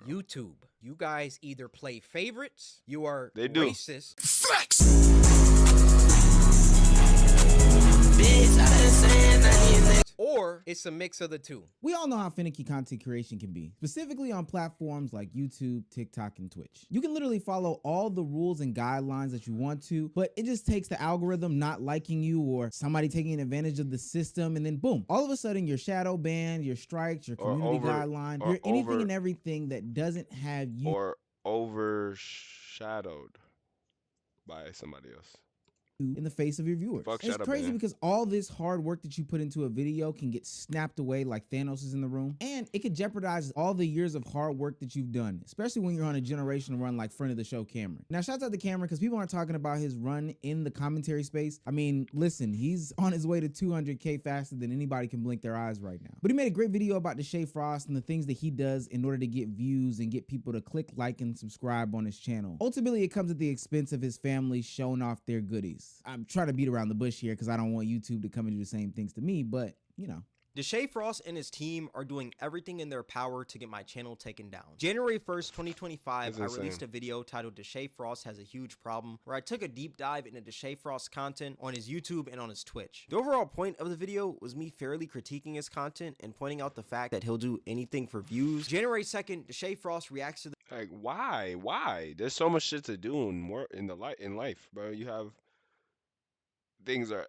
YouTube. You guys either play favorites, you are racist. Flex. Or it's a mix of the two. We all know how finicky content creation can be, specifically on platforms like YouTube, TikTok, and Twitch. You can literally follow all the rules and guidelines that you want to, but it just takes the algorithm not liking you or somebody taking advantage of the system, and then boom, all of a sudden you're shadow banned, your strikes, your community guideline, you're anything and everything that doesn't have you. Or overshadowed by somebody else. In the face of your viewers. It's crazy because all this hard work that you put into a video can get snapped away like Thanos is in the room, and it could jeopardize all the years of hard work that you've done, especially when you're on a generational run like friend of the show Cameron. Now shouts out to Cameron because people aren't talking about his run in the commentary space. I mean, listen, he's on his way to 200K faster than anybody can blink their eyes right now. But he made a great video about Deshae Frost and the things that he does in order to get views and get people to click like and subscribe on his channel. Ultimately, it comes at the expense of his family showing off their goodies. I'm trying to beat around the bush here because I don't want YouTube to come and do the same things to me, but you know. Deshae Frost and his team are doing everything in their power to get my channel taken down. January 1st, 2025, I released a video titled Deshae Frost Has a Huge Problem, where I took a deep dive into Deshae Frost's content on his YouTube and on his Twitch. The overall point of the video was me fairly critiquing his content and pointing out the fact that he'll do anything for views. January 2nd, Deshae Frost reacts to the— like, why? There's so much shit to do in life, bro. You have things are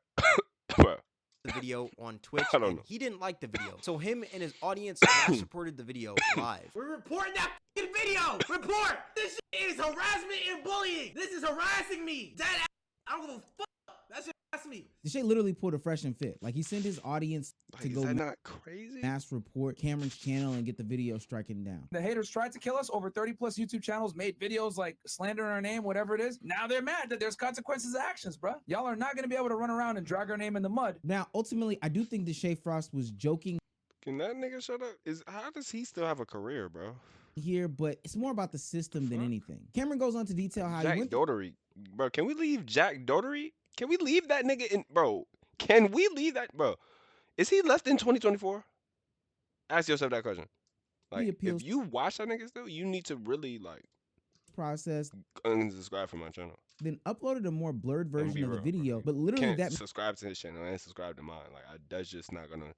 bro. The video on Twitch, I don't and know. he didn't like the video, so him and his audience supported the video live. We're reporting that video. Report. This shit is harassment and bullying. This is harassing me. Dead ass. I don't give a fuck. That shit harassed me. Deshae literally pulled a fresh and fit. Like, he sent his audience to go is that not crazy? mass report Cameron's channel and get the video stricken down. The haters tried to kill us. Over 30 plus YouTube channels made videos like slandering our name, whatever it is. Now they're mad that there's consequences of actions, bro. Y'all are not going to be able to run around and drag our name in the mud. Now, ultimately, I do think Deshae Frost was joking. Can that nigga shut up? How does he still have a career, bro? Here, but it's more about the system than anything. Cameron goes on to detail how Jack Dougherty, bro. Can we leave Jack Dougherty? Can we leave that nigga in, bro? Can we leave that, bro? Is he left in 2024? Ask yourself that question. Like, if you watch that nigga still, you need to really like process unsubscribe from my channel. Then uploaded a more blurred version of the video, but literally can't subscribe to his channel and subscribe to mine. Like, that's just not gonna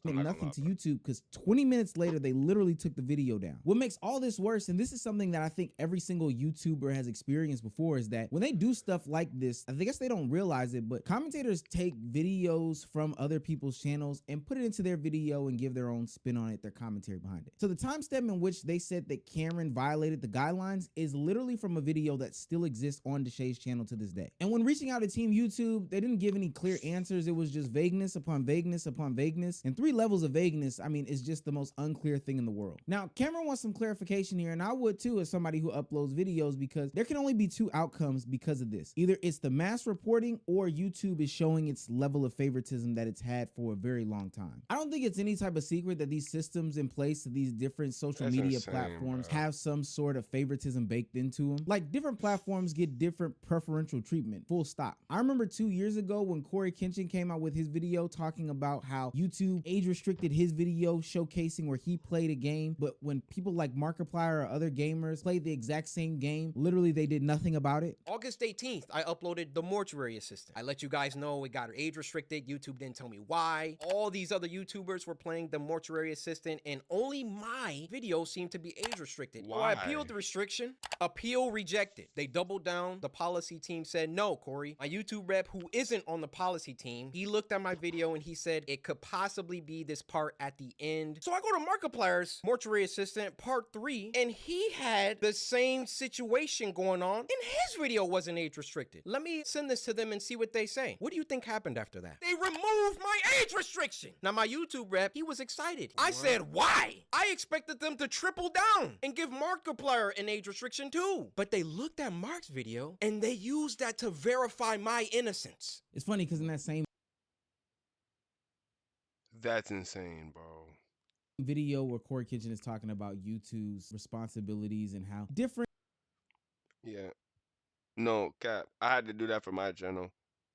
meant nothing to YouTube because 20 minutes later, they literally took the video down. What makes all this worse, and this is something that I think every single YouTuber has experienced before, is that when they do stuff like this, I guess they don't realize it, but commentators take videos from other people's channels and put it into their video and give their own spin on it, their commentary behind it. So the timestamp in which they said that Cameron violated the guidelines is literally from a video that still exists on Deshae's channel to this day. And when reaching out to Team YouTube, they didn't give any clear answers. It was just vagueness upon vagueness upon vagueness, and 3 levels of vagueness, I mean, is just the most unclear thing in the world. Now, Cameron wants some clarification here, and I would too as somebody who uploads videos, because there can only be 2 outcomes because of this. Either it's the mass reporting or YouTube is showing its level of favoritism that it's had for a very long time. I don't think it's any type of secret that these systems in place to these different social media platforms have some sort of favoritism baked into them. Like, different platforms get different preferential treatment, full stop. I remember 2 years ago when Corey Kenshin came out with his video talking about how YouTube age restricted his video showcasing where he played a game, but when people like Markiplier or other gamers played the exact same game, literally they did nothing about it. August 18th, I uploaded The Mortuary Assistant. I let you guys know it got age restricted. YouTube didn't tell me why. All these other YouTubers were playing The Mortuary Assistant, and only my video seemed to be age restricted. Why? So I appealed the restriction. Appeal rejected. They doubled down. The policy team said, no, Corey. My YouTube rep, who isn't on the policy team, he looked at my video and he said it could possibly be this part at the end. So I go to Markiplier's Mortuary Assistant Part 3, and he had the same situation going on, and his video wasn't age restricted. Let me send this to them and see what they say. What do you think happened after that? They removed my age restriction. Now my YouTube rep, he was excited. I said, why? I expected them to triple down and give Markiplier an age restriction too. But they looked at Mark's video and they used that to verify my innocence. It's funny because in that same That's insane, bro. video where Corey Kitchen is talking about YouTube's responsibilities and how different. Yeah. No, Cap. I had to do that for my channel.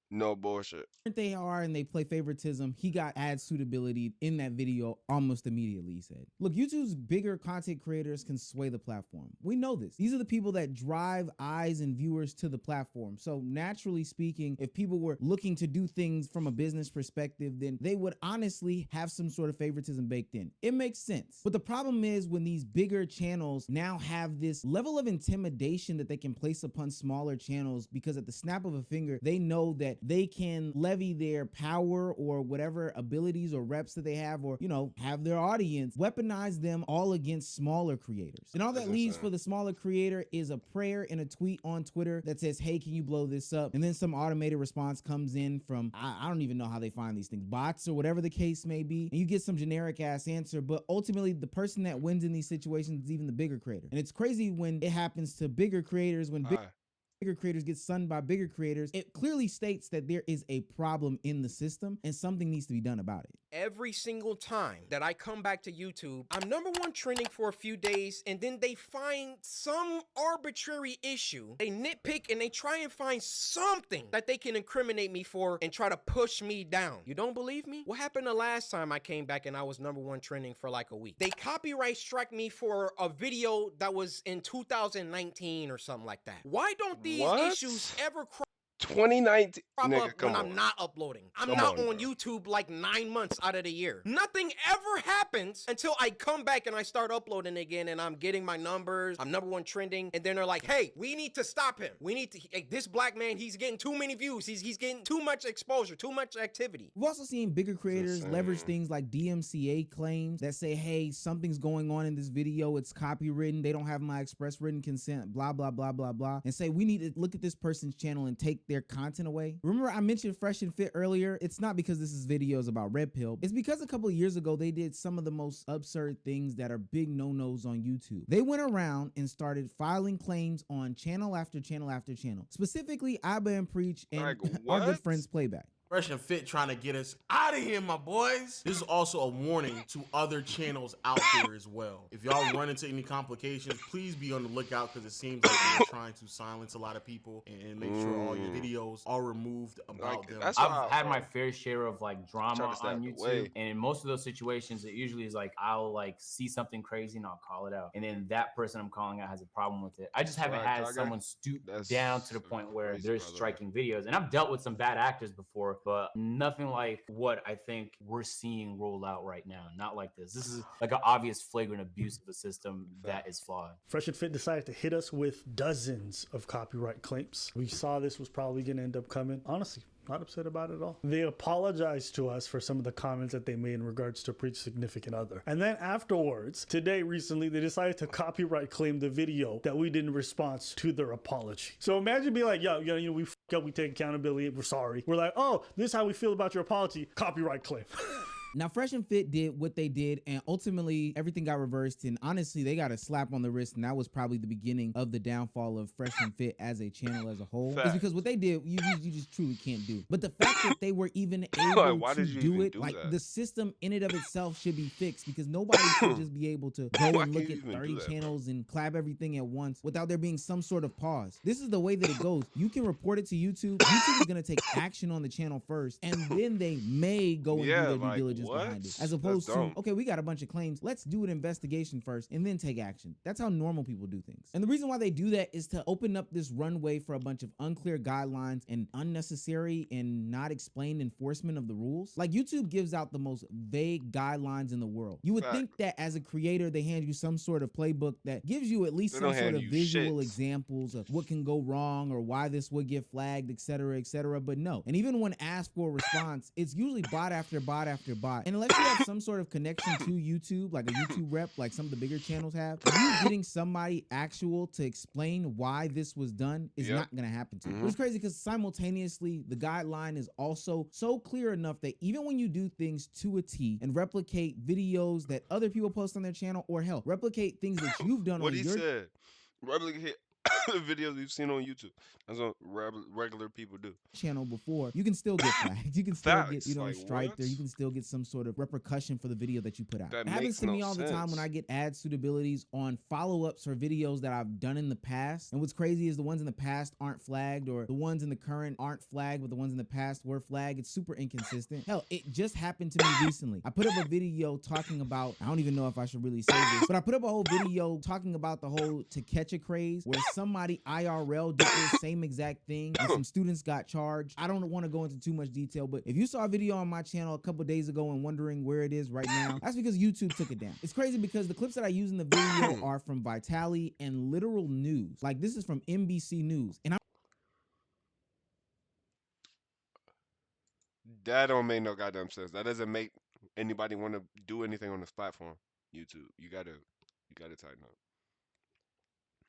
No bullshit. They are and they play favoritism, he got ad suitability in that video almost immediately, he said. Look, YouTube's bigger content creators can sway the platform. We know this. These are the people that drive eyes and viewers to the platform. So naturally speaking, if people were looking to do things from a business perspective, then they would honestly have some sort of favoritism baked in. It makes sense. But the problem is when these bigger channels now have this level of intimidation that they can place upon smaller channels, because at the snap of a finger, they know that they can levy their power or whatever abilities or reps that they have, or, you know, have their audience, weaponize them all against smaller creators. And all that leaves for the smaller creator is a prayer in a tweet on Twitter that says, hey, can you blow this up? And then some automated response comes in from, I don't even know how they find these things, bots or whatever the case may be. And you get some generic ass answer, but ultimately the person that wins in these situations is even the bigger creator. And it's crazy when it happens to bigger creators, when bigger creators get sunned by bigger creators. It clearly states that there is a problem in the system and something needs to be done about it. Every single time that I come back to YouTube, I'm #1 trending for a few days, and then they find some arbitrary issue. They nitpick and they try and find something that they can incriminate me for and try to push me down. You don't believe me? What happened the last time I came back and I was #1 trending for like a week? They copyright struck me for a video that was in 2019 or something like that. Why don't these issues ever crop 2019, nigga, up when I'm not uploading? I'm not on YouTube like 9 months out of the year. Nothing ever happens until I come back and I start uploading again and I'm getting my numbers. I'm #1 trending, and then they're like, hey, we need to stop him. We need to, this black man, he's getting too many views. He's getting too much exposure, too much activity. We've also seen bigger creators leverage things like DMCA claims that say, hey, something's going on in this video, it's copywritten, they don't have my express written consent, blah, blah, blah, blah, blah, and say, we need to look at this person's channel and take their content away. Remember I mentioned Fresh and Fit earlier? It's not because this is videos about Red Pill. It's because a couple of years ago, they did some of the most absurd things that are big no-nos on YouTube. They went around and started filing claims on channel after channel after channel. Specifically, Abba and Preach and our good friends Playback. Fresh and Fit trying to get us out of here, my boys. This is also a warning to other channels out there as well. If y'all run into any complications, please be on the lookout, because it seems like they're trying to silence a lot of people and make sure all your videos are removed about them. I've had my fair share of like drama on YouTube, and in most of those situations, it usually is like I'll like see something crazy and I'll call it out, and then that person I'm calling out has a problem with it. I just haven't had someone stoop down to the point where they're striking videos, and I've dealt with some bad actors before, but nothing like what I think we're seeing roll out right now. Not like this. This is like an obvious flagrant abuse of the system that is flawed. Fresh and Fit decided to hit us with dozens of copyright claims. We saw this was probably going to end up coming. Honestly, not upset about it at all. They apologized to us for some of the comments that they made in regards to Preach's significant other. And then afterwards, recently, they decided to copyright claim the video that we did in response to their apology. So imagine being like, yo, we f***ed up, we take accountability, we're sorry. We're like, oh, this is how we feel about your apology, copyright claim. Now, Fresh and Fit did what they did, and ultimately everything got reversed. And honestly, they got a slap on the wrist, and that was probably the beginning of the downfall of Fresh and Fit as a channel as a whole. It's because what they did, you just truly can't do. But the fact that they were even able to do it, like the system in and of itself should be fixed, because nobody should just be able to go and look at 30 channels and clap everything at once without there being some sort of pause. This is the way that it goes. You can report it to YouTube. YouTube is going to take action on the channel first, and then they may go and do their due diligence behind it, as opposed to, okay, we got a bunch of claims, let's do an investigation first and then take action. That's how normal people do things. And the reason why they do that is to open up this runway for a bunch of unclear guidelines and unnecessary and not explained enforcement of the rules. Like, YouTube gives out the most vague guidelines in the world. You would think that as a creator, they hand you some sort of playbook that gives you at least some sort of visual examples of what can go wrong or why this would get flagged, etc., etc. But no. And even when asked for a response, it's usually bot after bot after bot. And unless you have some sort of connection to YouTube, like a YouTube rep, like some of the bigger channels have, you getting somebody actual to explain why this was done is not going to happen to you. It's crazy because simultaneously, the guideline is also so clear enough that even when you do things to a T and replicate videos that other people post on their channel, or hell, replicate things that you've done what on he your... said. Replicate videos we've seen on YouTube. That's what regular people do. Channel before, you can still get flagged. You can still get, striped, or you can still get some sort of repercussion for the video that you put out. It happens to me all the time when I get ad suitabilities on follow-ups or videos that I've done in the past. And what's crazy is the ones in the past aren't flagged, or the ones in the current aren't flagged, but the ones in the past were flagged. It's super inconsistent. Hell, it just happened to me recently. I put up a video talking about, I don't even know if I should really say this, but I put up a whole video talking about the whole To Catch a craze, where somebody IRL did the same exact thing and some students got charged. I don't want to go into too much detail, but if you saw a video on my channel a couple days ago and wondering where it is right now, that's because YouTube took it down. It's crazy because the clips that I use in the video are from Vitali and literal news. Like, this is from NBC News. And that don't make no goddamn sense. That doesn't make anybody want to do anything on this platform. YouTube, you gotta tighten up.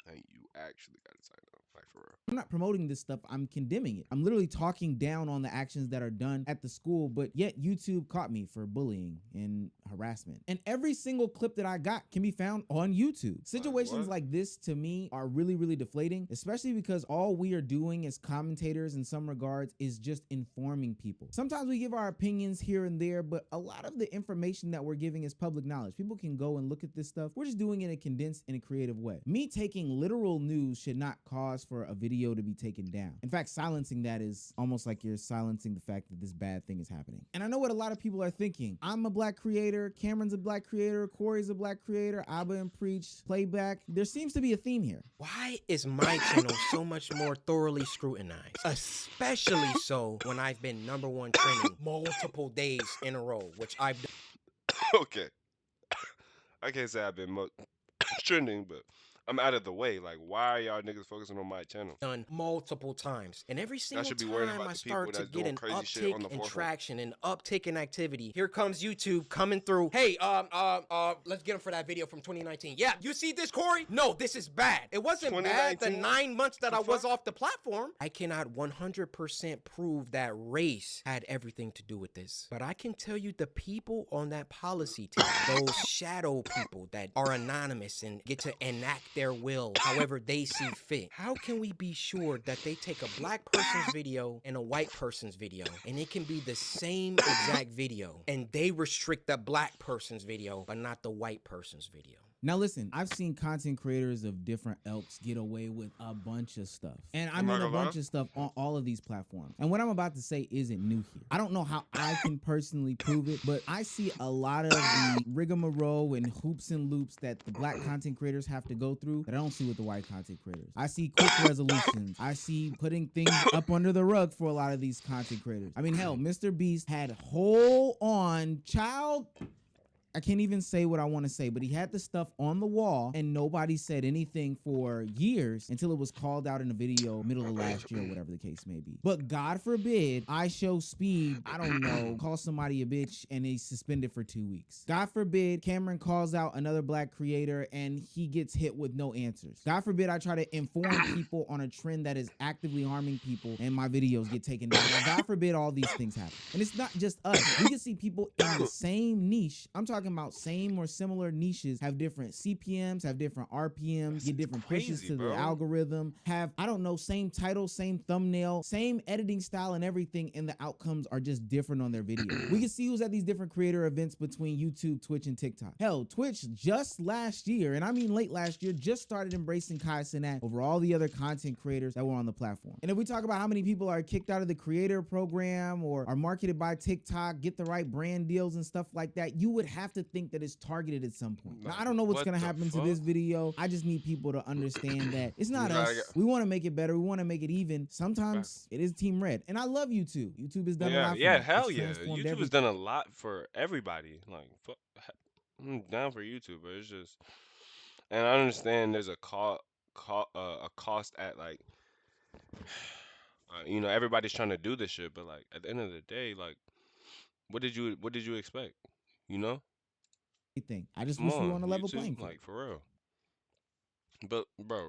And you actually gotta tighten up, like, for real. I'm not promoting this stuff, I'm condemning it. I'm literally talking down on the actions that are done at the school, but yet YouTube caught me for bullying and harassment. And every single clip that I got can be found on YouTube. Situations like this, to me, are really, really deflating, especially because all we are doing as commentators in some regards is just informing people. Sometimes we give our opinions here and there, but a lot of the information that we're giving is public knowledge. People can go and look at this stuff. We're just doing it in a condensed and a creative way. Me taking literal news should not cause for a video to be taken down. In fact, silencing that is almost like you're silencing the fact that this bad thing is happening. And I know what a lot of people are thinking. I'm a black creator, Cameron's a black creator, Corey's a black creator, Abba and Preach, Playback. There seems to be a theme here. Why is my channel so much more thoroughly scrutinized? Especially so when I've been #1 trending multiple days in a row, which I've done. Okay. I can't say I've been trending, but I'm out of the way. Like, why are y'all niggas focusing on my channel? Done multiple times, and every single should be worried time about I the start people to that's get doing an crazy shit on the uptick in forefront. traction, an uptick in activity, here comes YouTube coming through. Hey, let's get him for that video from 2019. Yeah, you see this, Corey? No, this is bad. It wasn't bad the 9 months that I was off the platform. I cannot 100% prove that race had everything to do with this, but I can tell you the people on that policy team, those shadow people that are anonymous and get to enact their will however they see fit. How can we be sure that they take a black person's video and a white person's video, and it can be the same exact video, and they restrict the black person's video but not the white person's video? Now listen, I've seen content creators of different ilks get away with a bunch of stuff. And I mean a bunch of stuff on all of these platforms. And what I'm about to say isn't new here. I don't know how I can personally prove it, but I see a lot of the rigmarole and hoops and loops that the black content creators have to go through that I don't see with the white content creators. I see quick resolutions. I see putting things up under the rug for a lot of these content creators. I mean, hell, Mr. Beast had I can't even say what I want to say, but he had the stuff on the wall and nobody said anything for years until it was called out in a video middle of last year, whatever the case may be. But God forbid I show Speed, I don't know, call somebody a bitch and he's suspended for 2 weeks. God forbid Cameron calls out another black creator and he gets hit with no answers. God forbid I try to inform people on a trend that is actively harming people and my videos get taken down. Now, God forbid all these things happen. And it's not just us. We can see people in the same niche. I'm talking about same or similar niches have different CPMs, have different RPMs, get different pushes to the algorithm, have, I don't know, same title, same thumbnail, same editing style and everything, and the outcomes are just different on their video. We can see who's at these different creator events between YouTube, Twitch, and TikTok. Hell, Twitch just last year, and I mean late last year, just started embracing Kai Cenat over all the other content creators that were on the platform. And if we talk about how many people are kicked out of the creator program or are marketed by TikTok, get the right brand deals and stuff like that, you would have to think that it's targeted at some point. Now, I don't know what's going to happen to this video. I just need people to understand that it's not us. We want to make it better. We want to make it even. Sometimes it is Team Red. And I love YouTube. YouTube has done a lot for me. Hell yeah. YouTube has done a lot for everybody. Like, I'm down for YouTube, but it's just, and I understand there's a cost at, like, you know, everybody's trying to do this shit, but like at the end of the day, like, what did you expect? You know? I just wish we were on a level playing field. Like, for real. But bro,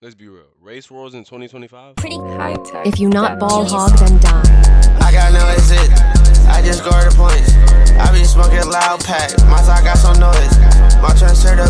let's be real. Race wars in 2025. Pretty high tech. If you not ball hog, then die. I got no exit. I just scored the points. I be smoking loud pack. My side got some noise. My turn to the